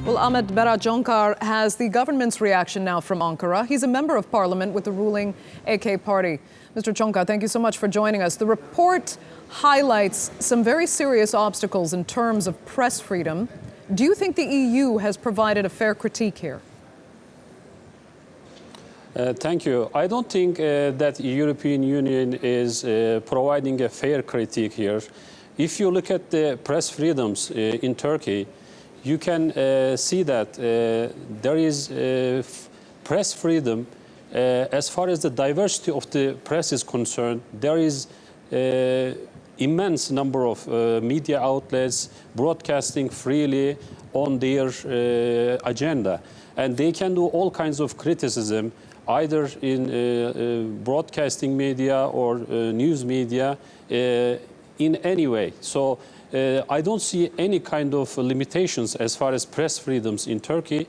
Well, Ahmet Berat Conkar has the government's reaction now from Ankara. He's a member of parliament with the ruling AK party. Mr. Conkar, thank you so much for joining us. The report highlights some very serious obstacles in terms of press freedom. Do you think the EU has provided a fair critique here? Thank you. I don't think that the European Union is providing a fair critique here. If you look at the press freedoms in Turkey, you can see that there is press freedom as far as the diversity of the press is concerned. There is immense number of media outlets broadcasting freely on their agenda, and they can do all kinds of criticism either in broadcasting media or news media in any way. So I don't see any kind of limitations as far as press freedoms in Turkey.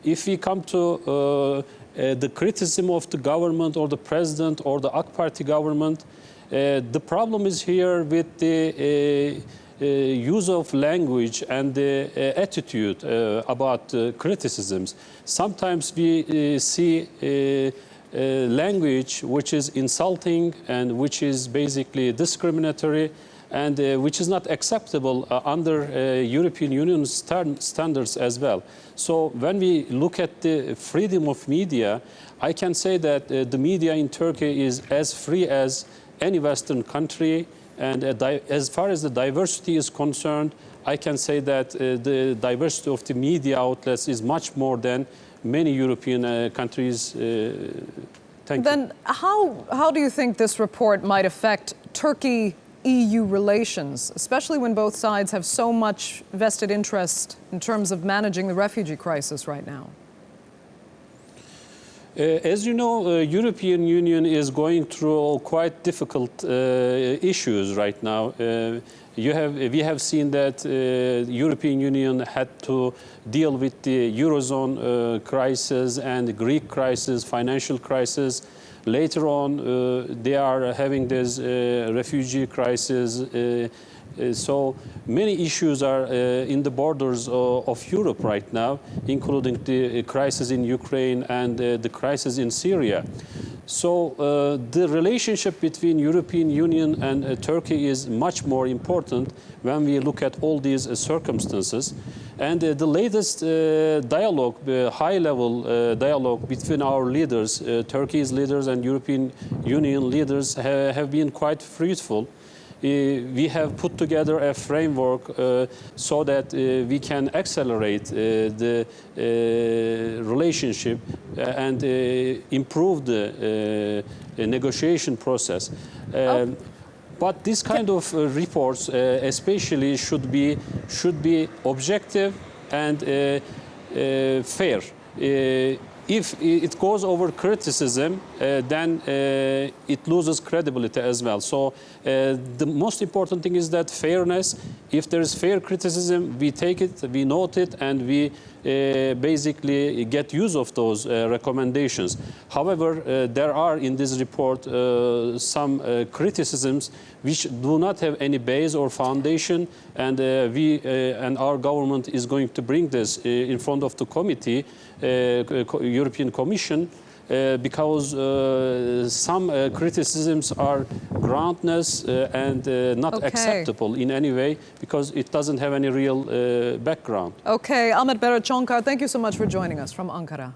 If we come to the criticism of the government or the president or the AK Party government, the problem is here with the use of language and the attitude about criticisms. Sometimes we see language which is insulting and which is basically discriminatory and which is not acceptable under European Union standards as well. So when we look at the freedom of media, I can say that the media in Turkey is as free as any Western country. And as far as the diversity is concerned, I can say that the diversity of the media outlets is much more than many European countries. Thank you. Then how do you think this report might affect Turkey-EU relations, especially when both sides have so much vested interest in terms of managing the refugee crisis right now? As you know, European Union is going through quite difficult issues right now. We have seen that European Union had to deal with the Eurozone crisis and the Greek crisis, financial crisis. Later on, they are having this refugee crisis. So many issues are in the borders of Europe right now, including the crisis in Ukraine and the crisis in Syria. So the relationship between European Union and Turkey is much more important when we look at all these circumstances. And the latest dialogue, high-level dialogue between our leaders, Turkey's leaders and European Union leaders have been quite fruitful. We have put together a framework so that we can accelerate the relationship and improve the negotiation process. But this kind of reports especially should be objective and fair. If it goes over criticism, then it loses credibility as well. So the most important thing is that fairness. If there is fair criticism, we take it, we note it, and we basically get use of those recommendations. However, there are in this report some criticisms which do not have any base or foundation, and we and our government is going to bring this in front of the committee, European Commission, because some criticisms are groundless and not acceptable in any way, because it doesn't have any real background. Okay, Ahmet Berat Conkar, thank you so much for joining us from Ankara.